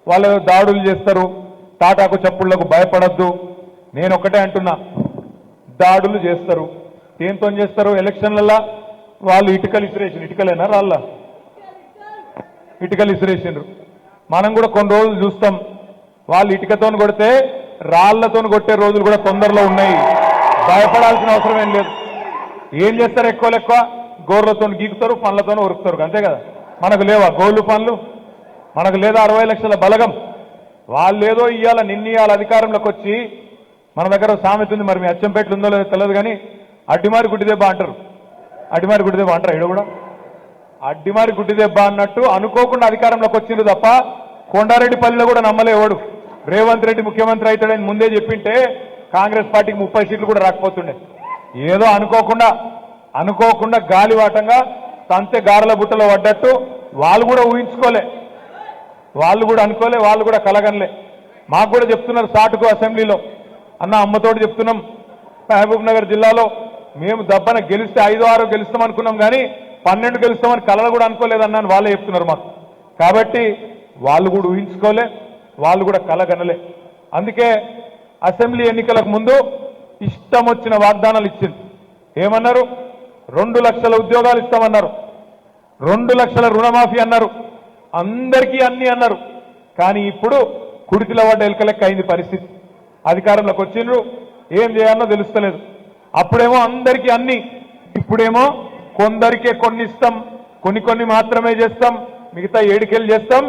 వాళ్ళు దాడులు చేస్తారు, తాటాకు చప్పుళ్లకు భయపడద్దు. నేను ఒకటే అంటున్నా, దాడులు చేస్తారు. దేంతో చేస్తారు? ఎలక్షన్లలో వాళ్ళు ఇటుకలు ఇసిరేసిండ్రు. ఇటుకలేనా రాళ్ళ? ఇటుకలు ఇసిరేసిండ్రు. మనం కూడా కొన్ని రోజులు చూస్తాం, వాళ్ళు ఇటుకతో కొడితే రాళ్లతో కొట్టే రోజులు కూడా తొందరలో ఉన్నాయి. భయపడాల్సిన అవసరం ఏం లేదు. ఏం చేస్తారు? ఎక్కువ గోర్లతో గీకుతారు, పండ్లతో ఉరుకుతారు, అంతే కదా. మనకు లేవా గోళ్ళు పనులు? మనకు లేదా 60 లక్షల బలగం? వాళ్ళు ఏదో ఇవాళ నిన్నీయాల అధికారంలోకి వచ్చి, మన దగ్గర సామెత ఉంది, మరి మీ అచ్చంపేటలు ఉందో లేదో తెలియదు కానీ, అడ్డిమారి గుడ్డి దెబ్బ అంటారు. అడ్డిమారి గుడ్డి దెబ్బ అంటారు ఇక్కడ కూడా. అడ్డిమారి గుడ్డి దెబ్బ అన్నట్టు అనుకోకుండా అధికారంలోకి వచ్చిండ్రు తప్ప కొండారెడ్డిపల్లిలో కూడా నమ్మలేవాడు. రేవంత్ రెడ్డి ముఖ్యమంత్రి అవుతాడని ముందే చెప్పింటే కాంగ్రెస్ పార్టీకి 30 సీట్లు కూడా రాకపోతుండే. ఏదో అనుకోకుండా గాలివాటంగా సంతే గారెల బుట్టలో పడ్డట్టు వాళ్ళు కూడా ఊహించుకోలే, వాళ్ళు కూడా అనుకోలే, వాళ్ళు కూడా కలగనలే. మాకు కూడా చెప్తున్నారు సాటుకు అసెంబ్లీలో, అన్న అమ్మతోటి చెప్తున్నాం, మహబూబ్ నగర్ జిల్లాలో మేము దబ్బన గెలిస్తే 5-6 గెలుస్తాం అనుకున్నాం కానీ 12 గెలుస్తామని కలలు కూడా అనుకోలేదన్నాను వాళ్ళే చెప్తున్నారు మాకు. కాబట్టి వాళ్ళు కూడా ఊహించుకోలే, వాళ్ళు కూడా కలగనలే. అందుకే అసెంబ్లీ ఎన్నికలకు ముందు ఇష్టం వచ్చిన వాగ్దానాలు ఇచ్చింది. ఏమన్నారు? 2 లక్షల ఉద్యోగాలు ఇస్తామన్నారు, 2 లక్షల రుణమాఫీ అన్నారు, అందరికీ అన్ని అన్నారు. కానీ ఇప్పుడు కుడితిలో పడ్డ ఎలకలెక్క అయింది పరిస్థితి. అధికారంలోకి వచ్చిండ్రు, ఏం చేయాలనో తెలుస్తలేదు. అప్పుడేమో అందరికీ అన్ని, ఇప్పుడేమో కొందరికే కొన్ని ఇస్తాం, కొన్ని మాత్రమే చేస్తాం, మిగతా 7 చేస్తాం.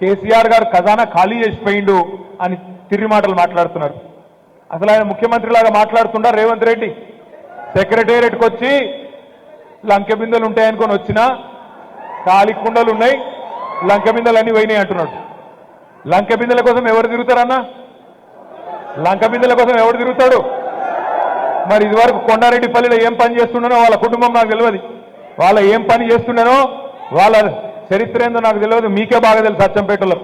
కేసీఆర్ గారు ఖజానా ఖాళీ చేసిపోయిండు అని తిరిగి మాటలు మాట్లాడుతున్నారు. అసలు ఆయన ముఖ్యమంత్రిలాగా మాట్లాడుతుండా రేవంత్ రెడ్డి? సెక్రటేరియట్కి వచ్చి లంకె బిందెలు ఉంటాయనుకొని వచ్చినా ఖాళీ కుండలు ఉన్నాయి, లంకె బిందెలు అన్ని పోయినాయి అంటున్నాడు. లంకె బిందెల కోసం ఎవరు తిరుగుతారన్నా? లంక బిందెల కోసం ఎవరు తిరుగుతాడు? మరి ఇదివరకు కొండారెడ్డిపల్లిలో ఏం పని చేస్తుండనో వాళ్ళ కుటుంబం నాకు తెలియదు, వాళ్ళ ఏం పని చేస్తుండనో వాళ్ళ చరిత్ర ఏందో నాకు తెలియదు, మీకే బాగా తెలుసు. అచ్చంపేటలో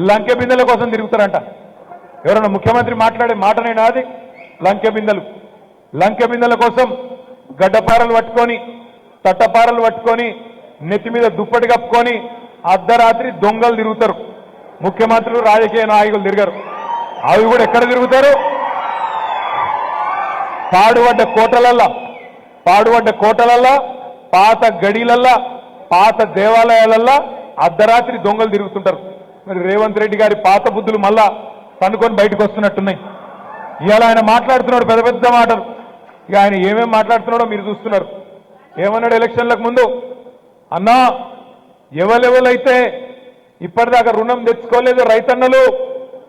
లంకె బిందెల కోసం తిరుగుతారంట. ఎవరన్నా ముఖ్యమంత్రి మాట్లాడే మాటనేనా అది? లంకె బిందెల కోసం గడ్డపారలు పట్టుకొని, తట్టపారలు పట్టుకొని, నెత్తి మీద దుప్పటి కప్పుకొని అర్ధరాత్రి దొంగలు తిరుగుతారు. ముఖ్యమంత్రులు, రాజకీయ నాయకులు తిరగరు. అవి కూడా ఎక్కడ తిరుగుతారు? పాడుపడ్డ కోటలల్లా, పాత గడిలల్లా, పాత దేవాలయాలల్లా అర్ధరాత్రి దొంగలు తిరుగుతుంటారు. మరి రేవంత్ రెడ్డి గారి పాత బుద్ధులు మళ్ళా తనుకొని బయటకు వస్తున్నట్టున్నాయి. ఇవాళ ఆయన మాట్లాడుతున్నాడు పెద్ద పెద్ద మాటలు. ఇక ఆయన ఏమేం మాట్లాడుతున్నాడో మీరు చూస్తున్నారు. ఏమన్నాడు ఎలక్షన్లకు ముందు? అన్నా, ఎవరెవరైతే ఇప్పటిదాకా రుణం తెచ్చుకోలేదు రైతన్నలు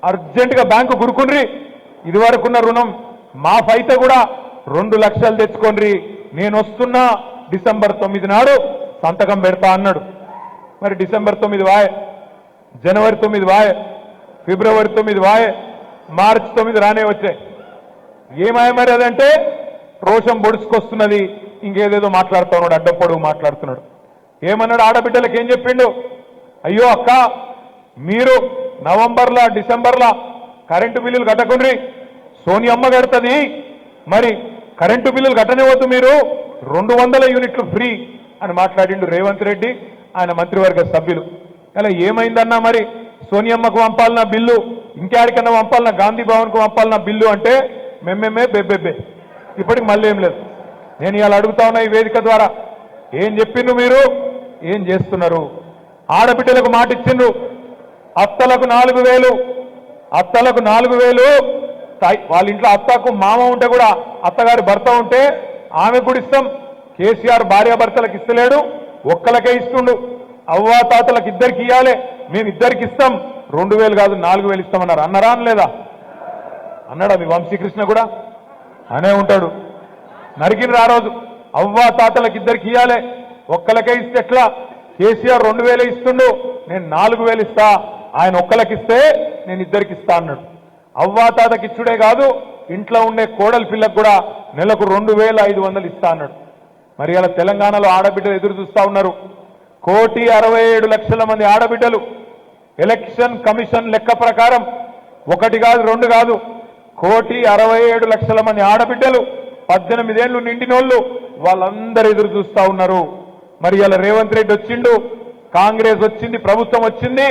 అర్జెంటుగా బ్యాంకు గురుకుండ్రి, ఇదివరకున్న రుణం మాఫ్ అయితే కూడా 2 లక్షలు తెచ్చుకోండి, నేను వస్తున్నా డిసెంబర్ 9 నాడు సంతకం పెడతా అన్నాడు. మరి డిసెంబర్ 9 వాయే, జనవరి 9 వాయే, ఫిబ్రవరి 9 వాయే, మార్చి 9 రానే వచ్చాయి. ఏమాయ మరి అదంటే రోషం పొడుచుకొస్తున్నది, ఇంకేదేదో మాట్లాడుతూ ఉన్నాడు, అడ్డం పొడుగు మాట్లాడుతున్నాడు. ఏమన్నాడు? ఆడబిడ్డలకు ఏం చెప్పిండు? అయ్యో అక్క, మీరు నవంబర్లా డిసెంబర్లా కరెంటు బిల్లులు కట్టకుండ్రి, సోనియమ్మ కడుతుంది, మరి కరెంటు బిల్లులు కట్టనివ్వద్దు, మీరు 200 యూనిట్లు ఫ్రీ అని మాట్లాడిండు రేవంత్ రెడ్డి, ఆయన మంత్రివర్గ సభ్యులు. అలా ఏమైందన్నా? మరి సోనియమ్మకు పంపాలన్న బిల్లు, ఇంకెక్కడికన్నా పంపాలన్న, గాంధీ భవన్కు పంపాలన్న బిల్లు అంటే మెమ్మెమ్మే బెబ్బెబ్బే. ఇప్పటికి మళ్ళీ ఏం లేదు. నేను ఇవాళ అడుగుతా ఉన్నా ఈ వేదిక ద్వారా, ఏం చెప్పిండ్రు మీరు? ఏం చేస్తున్నారు? ఆడబిడ్డలకు మాట ఇచ్చిండ్రు, అత్తలకు 4000, వాళ్ళ ఇంట్లో అత్తకు మామ ఉంటే కూడా, అత్తగారి భర్త ఉంటే ఆమె కూడా ఇస్తాం. కేసీఆర్ భార్యాభర్తలకు ఇస్తలేడు, ఒక్కలకే ఇస్తుండు. అవ్వా తాతలకు ఇద్దరికి ఇవ్వాలి, మేము ఇద్దరికి ఇస్తాం, 2000 కాదు 4000 ఇస్తామన్నారు. అన్నారా అనలేదా? అన్నాడా? మీ వంశీకృష్ణ కూడా అనే ఉంటాడు. నరికినరు ఆ రోజు. అవ్వా తాతలకు ఇద్దరికి ఇవ్వాలి, ఒక్కలకే ఇస్తే ఎట్లా? కేసీఆర్ 2000 ఇస్తుండు, నేను 4000 ఇస్తా, ఆయన ఒక్కలకిస్తే నేను ఇద్దరికి ఇస్తా అన్నాడు. అవ్వా తాతకి ఇచ్చుడే కాదు, ఇంట్లో ఉండే కోడలి పిల్లకు కూడా నెలకు 2500 ఇస్తా అన్నాడు. మరి అలా తెలంగాణలో ఆడబిడ్డలు ఎదురు చూస్తా ఉన్నారు. 1,67,00,000 మంది ఆడబిడ్డలు ఎలక్షన్ కమిషన్ లెక్క ప్రకారం 1 కాదు 2 కాదు, 1,67,00,000 మంది ఆడబిడ్డలు 18 ఏళ్లు నిండినోళ్ళు వాళ్ళందరూ ఎదురు చూస్తా ఉన్నారు. మరి ఇలా రేవంత్ రెడ్డి వచ్చిండు, కాంగ్రెస్ వచ్చింది, ప్రభుత్వం వచ్చింది,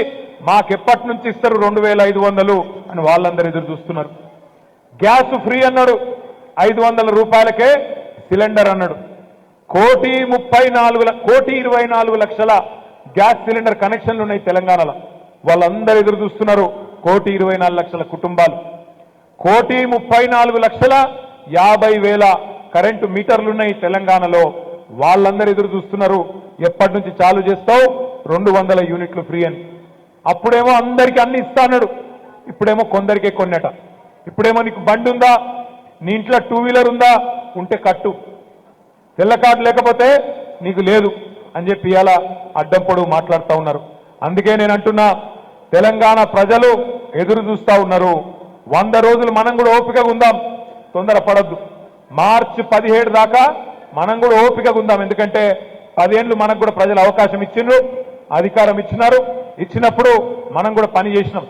మాకెప్పటి నుంచి ఇస్తారు 2500 అని వాళ్ళందరూ ఎదురు చూస్తున్నారు. గ్యాస్ ఫ్రీ అన్నాడు, 500 రూపాయలకే సిలిండర్ అన్నాడు. 1,24 లక్షల గ్యాస్ సిలిండర్ కనెక్షన్లు ఉన్నాయి తెలంగాణలో. వాళ్ళందరూ ఎదురు చూస్తున్నారు. 1,24 లక్షల కుటుంబాలు, 1,34 లక్షల 50,000 కరెంటు మీటర్లు ఉన్నాయి తెలంగాణలో. వాళ్ళందరూ ఎదురు చూస్తున్నారు, ఎప్పటి నుంచి చాలు చేస్తావు 200 యూనిట్లు ఫ్రీ అని. అప్పుడేమో అందరికీ అన్ని ఇస్తా అన్నాడు, ఇప్పుడేమో కొందరికే కొన్నట. ఇప్పుడేమో నీకు బండి ఉందా, నీ ఇంట్లో 2 వీలర్ ఉందా, ఉంటే కట్టు, తెల్ల కార్డు లేకపోతే నీకు లేదు అని చెప్పి ఇలా అడ్డం పొడుగు మాట్లాడుతూ ఉన్నారు. అందుకే నేను అంటున్నా, తెలంగాణ ప్రజలు ఎదురు చూస్తా ఉన్నారు. 100 రోజులు మనం కూడా ఓపికగా ఉందాం, తొందర పడద్దు. మార్చి 17 దాకా మనం కూడా ఓపికగా ఉందాం. ఎందుకంటే 10 ఏళ్ళు మనకు కూడా ప్రజలు అవకాశం ఇచ్చిండ్రు, అధికారం ఇచ్చినారు. ఇచ్చినప్పుడు మనం కూడా పని చేసినాం.